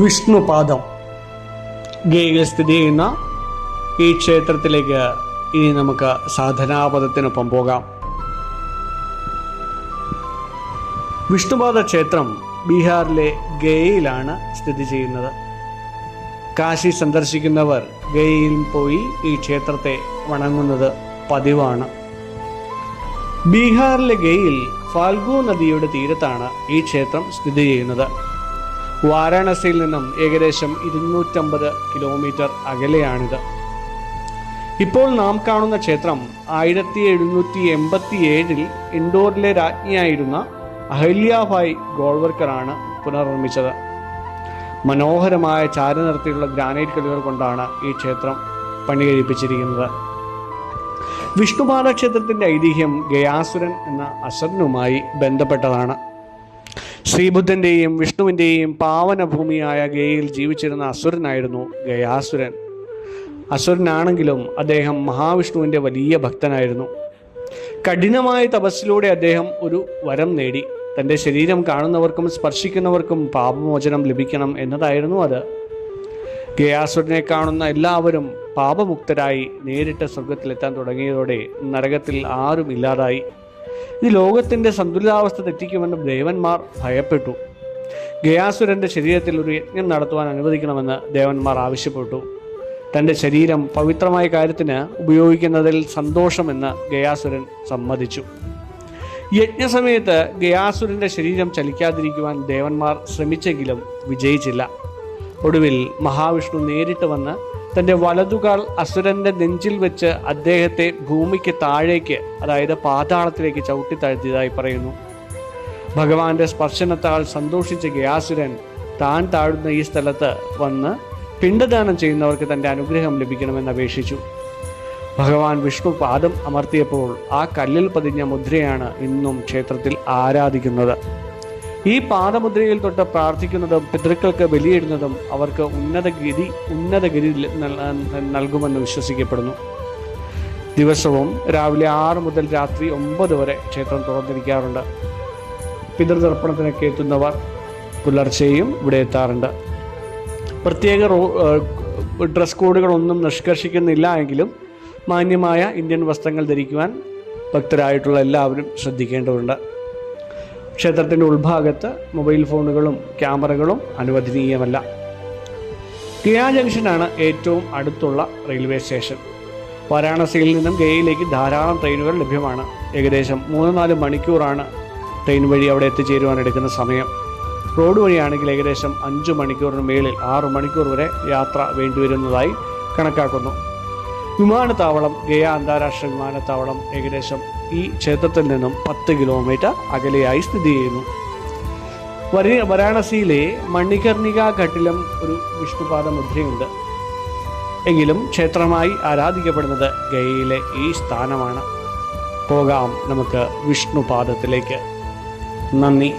വിഷ്ണുപാദം ഗയയിൽ സ്ഥിതി ചെയ്യുന്ന ഈ ക്ഷേത്രത്തിലേക്ക് ഇനി നമുക്ക് സാധനാപദത്തിനൊപ്പം പോകാം. വിഷ്ണുപാദ ക്ഷേത്രം ബീഹാറിലെ ഗയയിലാണ് സ്ഥിതി ചെയ്യുന്നത്. കാശി സന്ദർശിക്കുന്നവർ ഗയയിൽ പോയി ഈ ക്ഷേത്രത്തെ വണങ്ങുന്നത് പതിവാണ്. ബീഹാറിലെ ഗയയിൽ ഫാൽഗു നദിയുടെ തീരത്താണ് ഈ ക്ഷേത്രം സ്ഥിതി ചെയ്യുന്നത്. വാരാണസിയിൽ നിന്നും ഏകദേശം 250 കിലോമീറ്റർ അകലെയാണിത്. ഇപ്പോൾ നാം കാണുന്ന ക്ഷേത്രം 1787 ഇൻഡോറിലെ രാജ്ഞിയായിരുന്ന അഹല്യാഭായ് ഗോൾവർക്കറാണ് പുനർനിർമ്മിച്ചത്. മനോഹരമായ ചാരനിറത്തിലുള്ള ഗ്രാനൈറ്റ് കല്ലുകൾ കൊണ്ടാണ് ഈ ക്ഷേത്രം പണികഴിപ്പിച്ചിരിക്കുന്നത്. വിഷ്ണുപാദ ക്ഷേത്രത്തിന്റെ ഐതിഹ്യം ഗയാസുരൻ എന്ന അസുരനുമായി ബന്ധപ്പെട്ടതാണ്. ശ്രീബുദ്ധന്റെയും വിഷ്ണുവിന്റെയും പാവനഭൂമിയായ ഗയയിൽ ജീവിച്ചിരുന്ന അസുരനായിരുന്നു ഗയാസുരൻ. അസുരനാണെങ്കിലും അദ്ദേഹം മഹാവിഷ്ണുവിന്റെ വലിയ ഭക്തനായിരുന്നു. കഠിനമായ തപസ്സിലൂടെ അദ്ദേഹം ഒരു വരം നേടി. തൻ്റെ ശരീരം കാണുന്നവർക്കും സ്പർശിക്കുന്നവർക്കും പാപമോചനം ലഭിക്കണം എന്നതായിരുന്നു അത്. ഗയാസുരനെ കാണുന്ന എല്ലാവരും പാപമുക്തരായി നേരിട്ട് സ്വർഗത്തിലെത്താൻ തുടങ്ങിയതോടെ നരകത്തിൽ ആരും ഇല്ലാതായി. ഇത് ലോകത്തിൻ്റെ സന്തുലിതാവസ്ഥ തെറ്റിക്കുമെന്ന് ദേവന്മാർ ഭയപ്പെട്ടു. ഗയാസുരന്റെ ശരീരത്തിൽ ഒരു യജ്ഞം നടത്തുവാൻ അനുവദിക്കണമെന്ന് ദേവന്മാർ ആവശ്യപ്പെട്ടു. തൻ്റെ ശരീരം പവിത്രമായ കാര്യത്തിന് ഉപയോഗിക്കുന്നതിൽ സന്തോഷമെന്ന് ഗയാസുരൻ സമ്മതിച്ചു. യജ്ഞസമയത്ത് ഗയാസുരന്റെ ശരീരം ചലിക്കാതിരിക്കുവാൻ ദേവന്മാർ ശ്രമിച്ചെങ്കിലും വിജയിച്ചില്ല. ഒടുവിൽ മഹാവിഷ്ണു നേരിട്ട് വന്ന് തൻ്റെ വലതുകാൽ അസുരന്റെ നെഞ്ചിൽ വെച്ച് അദ്ദേഹത്തെ ഭൂമിക്ക് താഴേക്ക്, അതായത് പാതാളത്തിലേക്ക് ചവിട്ടിത്താഴ്ത്തിയതായി പറയുന്നു. ഭഗവാന്റെ സ്പർശനത്താൽ സന്തോഷിച്ച ഗയാസുരൻ താൻ താഴുന്ന ഈ സ്ഥലത്ത് വന്ന് പിണ്ടദാനം ചെയ്യുന്നവർക്ക് തൻ്റെ അനുഗ്രഹം ലഭിക്കണമെന്ന് അപേക്ഷിച്ചു. ഭഗവാൻ വിഷ്ണു പാദം അമർത്തിയപ്പോൾ ആ കല്ലിൽ പതിഞ്ഞ മുദ്രയാണ് ഇന്നും ക്ഷേത്രത്തിൽ ആരാധിക്കുന്നത്. ഈ പാദമുദ്രയിൽ തൊട്ട് പ്രാർത്ഥിക്കുന്നതും പിതൃക്കൾക്ക് ബലിയിടുന്നതും അവർക്ക് ഉന്നതഗതി നൽകുമെന്ന് വിശ്വസിക്കപ്പെടുന്നു. ദിവസവും രാവിലെ 6 മുതൽ രാത്രി 9 വരെ ക്ഷേത്രം തുറന്നിരിക്കാറുണ്ട്. പിതൃതർപ്പണത്തിനൊക്കെ എത്തുന്നവർ പുലർച്ചെയും ഇവിടെ എത്താറുണ്ട്. പ്രത്യേക ഡ്രസ് കോഡുകളൊന്നും നിഷ്കർഷിക്കുന്നില്ല എങ്കിലും മാന്യമായ ഇന്ത്യൻ വസ്ത്രങ്ങൾ ധരിക്കുവാൻ ഭക്തരായിട്ടുള്ള എല്ലാവരും ശ്രദ്ധിക്കേണ്ടതുണ്ട്. ക്ഷേത്രത്തിൻ്റെ ഉൾഭാഗത്ത് മൊബൈൽ ഫോണുകളും ക്യാമറകളും അനുവദനീയമല്ല. ഗയ ജംഗ്ഷനാണ് ഏറ്റവും അടുത്തുള്ള റെയിൽവേ സ്റ്റേഷൻ. വാരാണസിയിൽ നിന്നും ഗയയിലേക്ക് ധാരാളം ട്രെയിനുകൾ ലഭ്യമാണ്. ഏകദേശം 3-4 മണിക്കൂറാണ് ട്രെയിൻ വഴി അവിടെ എത്തിച്ചേരുവാൻ എടുക്കുന്ന സമയം. റോഡ് വഴിയാണെങ്കിൽ ഏകദേശം 5 മണിക്കൂറിന് മേളിൽ 6 മണിക്കൂർ വരെ യാത്ര വേണ്ടിവരുന്നതായി കണക്കാക്കുന്നു. വിമാനത്താവളം ഗയ അന്താരാഷ്ട്ര വിമാനത്താവളം ഏകദേശം ഈ ക്ഷേത്രത്തിൽ നിന്നും 10 കിലോമീറ്റർ അകലെയായി സ്ഥിതി ചെയ്യുന്നു. വാരാണസിയിലെ മണികർണിക ഘട്ടിലും ഒരു വിഷ്ണുപാദ മുദ്രയുണ്ട്. എങ്കിലും ക്ഷേത്രമായി ആരാധിക്കപ്പെടുന്നത് ഗയയിലെ ഈ സ്ഥാനമാണ്. പോകാം നമുക്ക് വിഷ്ണുപാദത്തിലേക്ക്. നന്ദി.